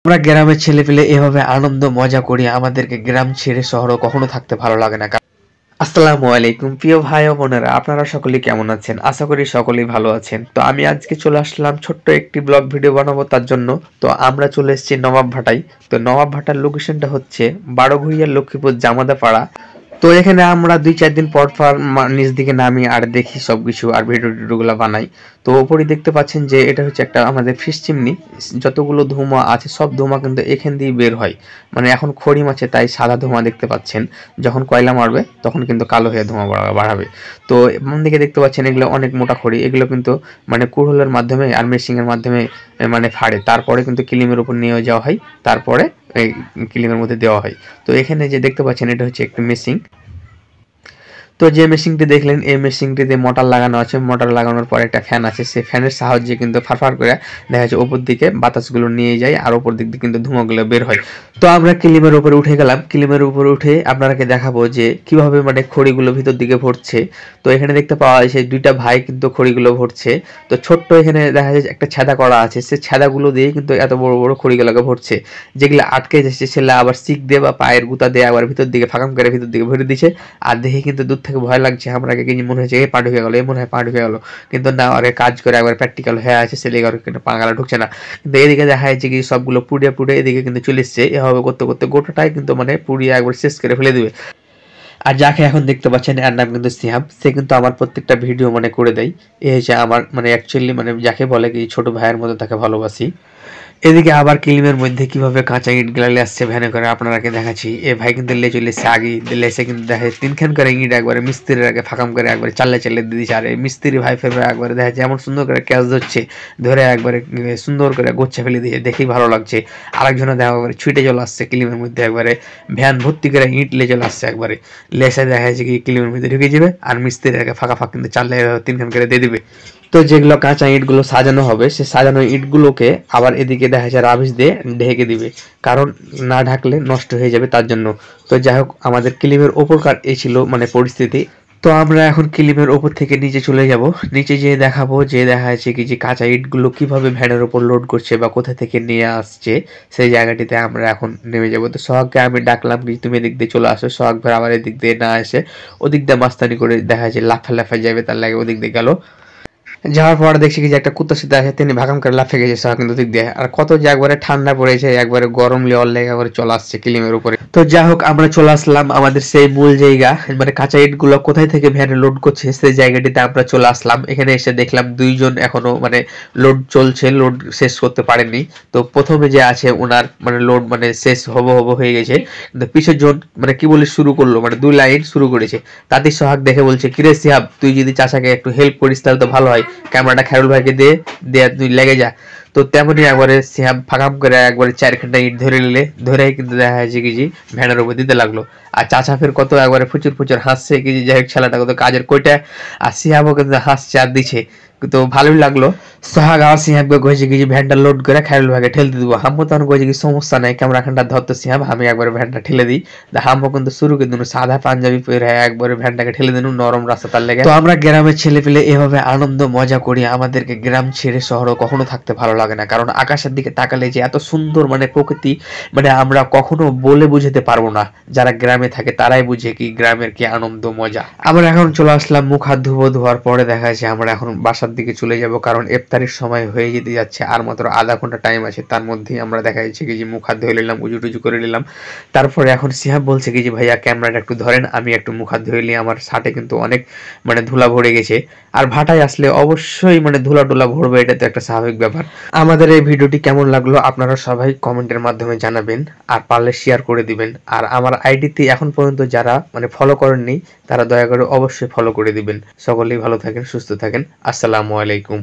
আমরা গ্রামের ছেলেপেলে এভাবে আনন্দ মজা করি, আমাদেরকে গ্রাম ছেড়ে শহরে কখনো থাকতে ভালো লাগে না। আসসালামু আলাইকুম প্রিয় ভাই ও বোনেরা, আপনারা সকলেই কেমন আছেন? আশা করি সকলেই ভালো আছেন। তো আমি আজকে চলে আসলাম ছোট্ট একটি ব্লগ ভিডিও বানাবো তার জন্য। তো আমরা চলে এসেছি নবাব ভাটায়। তো নবাব ভাটার লোকেশনটা হচ্ছে বারোঘড়িয়া লক্ষ্মীপুর জামাদাপাড়া। তো এখানে আমরা 2-4 দিন পর পর নিচ দিকে নামি আর দেখি সবকিছু আর ভিডিও টিডিওগুলো বানাই। তো ওপরে দেখতে পাচ্ছেন যে এটা হচ্ছে একটা আমাদের ফিশ চিমনি। যতগুলো ধোঁয়া আছে সব ধোঁয়া কিন্তু এখান দিয়ে বের হয়। মানে এখন খড়ি মাছে তাই সাদা ধোঁয়া দেখতে পাচ্ছেন, যখন কয়লা মারবে তখন কিন্তু কালো হয়ে ধোঁয়া বাড়াবে। তো এমন দিকে দেখতে পাচ্ছেন এগুলো অনেক মোটা খড়ি, এগুলো কিন্তু মানে কুড়োলের মাধ্যমে আর মেশিনের মাধ্যমে মানে ফাড়ে, তারপরে কিন্তু কিলিমের উপর নিয়ে যাওয়া হয়, তারপরে এই কিলিমের মধ্যে দেওয়া হয়। তো এখানে যে দেখতে পাচ্ছেন এটা হচ্ছে একটি মেশিন। তো যে মেশিনটি দেখলেন এই মেশিনটিতে মোটর লাগানো আছে, মোটর লাগানোর পর একটা ফ্যান আছে, সেই ফ্যানের সাহায্যে কিন্তু ফারফার করে দেখা যাচ্ছে উপর দিকে বাতাসগুলো নিয়ে যায় আর উপর দিক দিয়ে কিন্তু ধোঁয়াগুলো বের হয়। তো আমরা কিলিমের উপরে উঠে গেলাম, কিলিমের উপরে উঠে আপনাদেরকে দেখাবো যে কিভাবে মানে খড়িগুলো ভিতর দিকে ভরছে। তো এখানে দেখতে পাওয়া যায় দুইটা ভাই কিন্তু খড়িগুলো ভরছে। তো ছোট্ট এখানে দেখা যাচ্ছে একটা ছাদা করা আছে, সেই ছাদাগুলো দিয়ে কিন্তু এত বড় বড় খড়িগুলোকে ভরছে, যেগুলো আটকে যাচ্ছে ছেলে আবার সিক দিয়ে বা পায়ের গুতা দিয়ে আবার ভিতর দিকে ফাঁকাম করে ভিতর দিকে ভরে দিচ্ছে। আর দেখে কিন্তু দূর থেকে ভয় লাগছে, আমরা কি মনে হচ্ছে এই পা ঢুকে গেলো, এই মনে হয় পা ঢুকে গেলো, কিন্তু না, আরে কাজ করে একবার প্র্যাকটিক্যাল হয়ে আছে ছেলে কিন্তু পা গালা ঢুকছে না। কিন্তু এদিকে দেখা যাচ্ছে কি সবগুলো পুড়িয়ে পুড়ে এদিকে কিন্তু চলে এসছে, এভাবে করতে করতে গোটাটাই কিন্তু মানে পুড়িয়ে একবার শেষ করে ফেলে দিবে। আর যাকে এখন দেখতে পাচ্ছেন এর নাম কিন্তু সিহাব, সে কিন্তু আমার প্রত্যেকটা ভিডিও মানে করে দেয়। এ হচ্ছে আমার মানে অ্যাকচুয়ালি মানে যাকে বলে কি ছোট ভাইয়ের মতো তাকে ভালোবাসি। এদিকে আবার কিলিমের মধ্যে কিভাবে কাঁচা ইট গেলে আসছে ভ্যানে করে আপনারাকে দেখাচ্ছি। এ ভাই কিন্তু লে চলে এসছে আগে, লেসে কিন্তু দেখা যাচ্ছে 3খান করে ইট একবারে মিস্ত্রির আগে ফাঁকাম করে একবারে চাল্লে চাল্লে দিয়ে দিচ্ছে। আর এই মিস্ত্রি ভাই ফেরবে একবারে দেখা যাচ্ছে এমন সুন্দর করে ক্যাচ ধরছে, ধরে একবারে সুন্দর করে গোচ্ছা ফেলে দিয়েছে, দেখেই ভালো লাগছে। আরেকজনে দেখা একবারে ছুটে চলে আসছে কিলিমের মধ্যে, একবারে ভ্যান ভর্তি করে ইট লে চলে আসছে, একবারে লেসে দেখা যাচ্ছে কি কিলিমের মধ্যে ঢুকে যাবে আর মিস্ত্রির আগে ফাঁকা ফাঁক কিন্তু চাল্লে 3খান করে দিয়ে দিবে। তো যেগুলো কাঁচা ইটগুলো সাজানো হবে সে সাজানো ইটগুলোকে আবার এদিকে দেখা যাচ্ছে রাবিশ দিয়ে ঢেকে দিবে, কারণ না ঢাকলে নষ্ট হয়ে যাবে তার জন্য। তো যাই হোক আমাদের কিলিমের ওপরকার এই ছিল মানে পরিস্থিতি। তো আমরা এখন কিলিমের ওপর থেকে নিচে চলে যাব, নিচে যেয়ে দেখাবো যে দেখা যাচ্ছে কি যে কাঁচা ইটগুলো কিভাবে ভ্যানের ওপর লোড করছে বা কোথা থেকে নিয়ে আসছে, সেই জায়গাটিতে আমরা এখন নেমে যাব। তো সোহাগকে আমি ডাকলাম কি তুমি এদিক দিয়ে চলে আসো, সোহাগ ভাই আবার এদিক দিয়ে না এসে ওদিক দিয়ে মাস্তানি করে দেখা যাচ্ছে লাফা লাফা যাবে, তার লাগে ওদিক দিয়ে গেল। যাওয়ার পর দেখছি কি যে একটা কুত্তা সিদ্ধা আছে, তিনি ভাগাম করে লাফে গেছে সহ কিন্তু দিক দিয়ে। আর কত যে একবারে ঠান্ডা পড়েছে, একবারে গরম লেওয়ার লেগে একবারে চলে আসছে কিলিমের উপরে। তো যাই হোক আমরা চলে আসলাম আমাদের সেই মূল জায়গা, মানে কাঁচা ইট গুলো কোথায় থেকে ভ্যানে লোড করছে সেই জায়গাটিতে আমরা চলে আসলাম। এখানে এসে দেখলাম দুইজন এখনো মানে লোড চলছে, লোড শেষ করতে পারেননি। তো প্রথমে যে আছে ওনার মানে লোড মানে শেষ হবো হয়ে গেছে, কিন্তু পিছের জন মানে কি বলে শুরু করলো, মানে 2 লাইন শুরু করেছে। তাতে সোহাগ দেখে বলছে কিরে সিহাব, তুই যদি চাচাকে একটু হেল্প করিস তাহলে তো ভালো হয়, ক্যামেরাটা খেরুল ভাইকে দিয়ে দিয়ে তুই লেগে যা। তো তেমনি একবারে সিহাব ফাঁকাম করে একবারে 4খানটা ইট ধরে নিলে, ধরে কিন্তু দেখা যাচ্ছে কি যে ভ্যানের উপর দিতে লাগলো। আর চাচা ফের কত একবারে প্রচুর প্রচুর হাসছে কি যে যাই হোক ছেলেটা কত কাজের কইটা, আর সিহাবও কিন্তু হাসছে আর দিচ্ছে। তো ভালোই লাগলো। সোহাগ আর সিহাবকে কয়েছে কি যে ভ্যানটা লোড করে খায়রুল ভাইকে ঠেলতে দিব, হাম্মু তখন কয়েছে কি সমস্যা নাই, ক্যামেরা খানটা ধরতো সিহাব, আমি একবার ভ্যানটা ঠেলে দিই। হাম্মু কিন্তু শুরু করে দিন সাদা পাঞ্জাবি পরে একবারে ভ্যানটাকে ঠেলে দিন নরম রাস্তা তার লেগে। তো আমরা গ্রামের ছেলে পেলে এভাবে আনন্দ মজা করি, আমাদেরকে গ্রাম ছেড়ে শহরে কখনো থাকতে ভালো লাগে না, কারণ আকাশের দিকে তাকালে যে এত সুন্দর মানে প্রকৃতি, মানে আমরা কখনো বলে বুঝাতে পারবো না। যারা গ্রামে থাকে তারাই বুঝে কি গ্রামের কি আনন্দ মজা। আমরা এখন চলে আসলাম মুখ হাত ধোয়ার পরে দেখা যাচ্ছে আমরা এখন বাসার দিকে চলে যাব, কারণ ইফতারের সময় হয়ে যেতে যাচ্ছে, আর মাত্র আধা ঘন্টা টাইম আছে। তার মধ্যেই আমরা দেখা যাচ্ছে কি যে মুখ হাত ধুয়ে নিলাম, উজু টুজু করে নিলাম। তারপরে এখন সিহাব বলছে কি যে ভাইয়া ক্যামেরাটা একটু ধরেন, আমি একটু মুখ হাত ধুয়ে নিই, আমার শার্টে কিন্তু অনেক মানে ধুলা ভরে গেছে। আর ভাটায় আসলে অবশ্যই মানে ধুলা টুলা ভরবে, এটা তো একটা স্বাভাবিক ব্যাপার। আমাদের এই ভিডিওটি কেমন লাগলো আপনারা সবাই কমেন্টের মাধ্যমে জানাবেন, আর পারলে শেয়ার করে দিবেন। আর আমার আইডিতে এখন পর্যন্ত যারা মানে ফলো করেননি তারা দয়া করে অবশ্যই ফলো করে দিবেন। সকলেই ভালো থাকেন, সুস্থ থাকেন। আসসালামু আলাইকুম।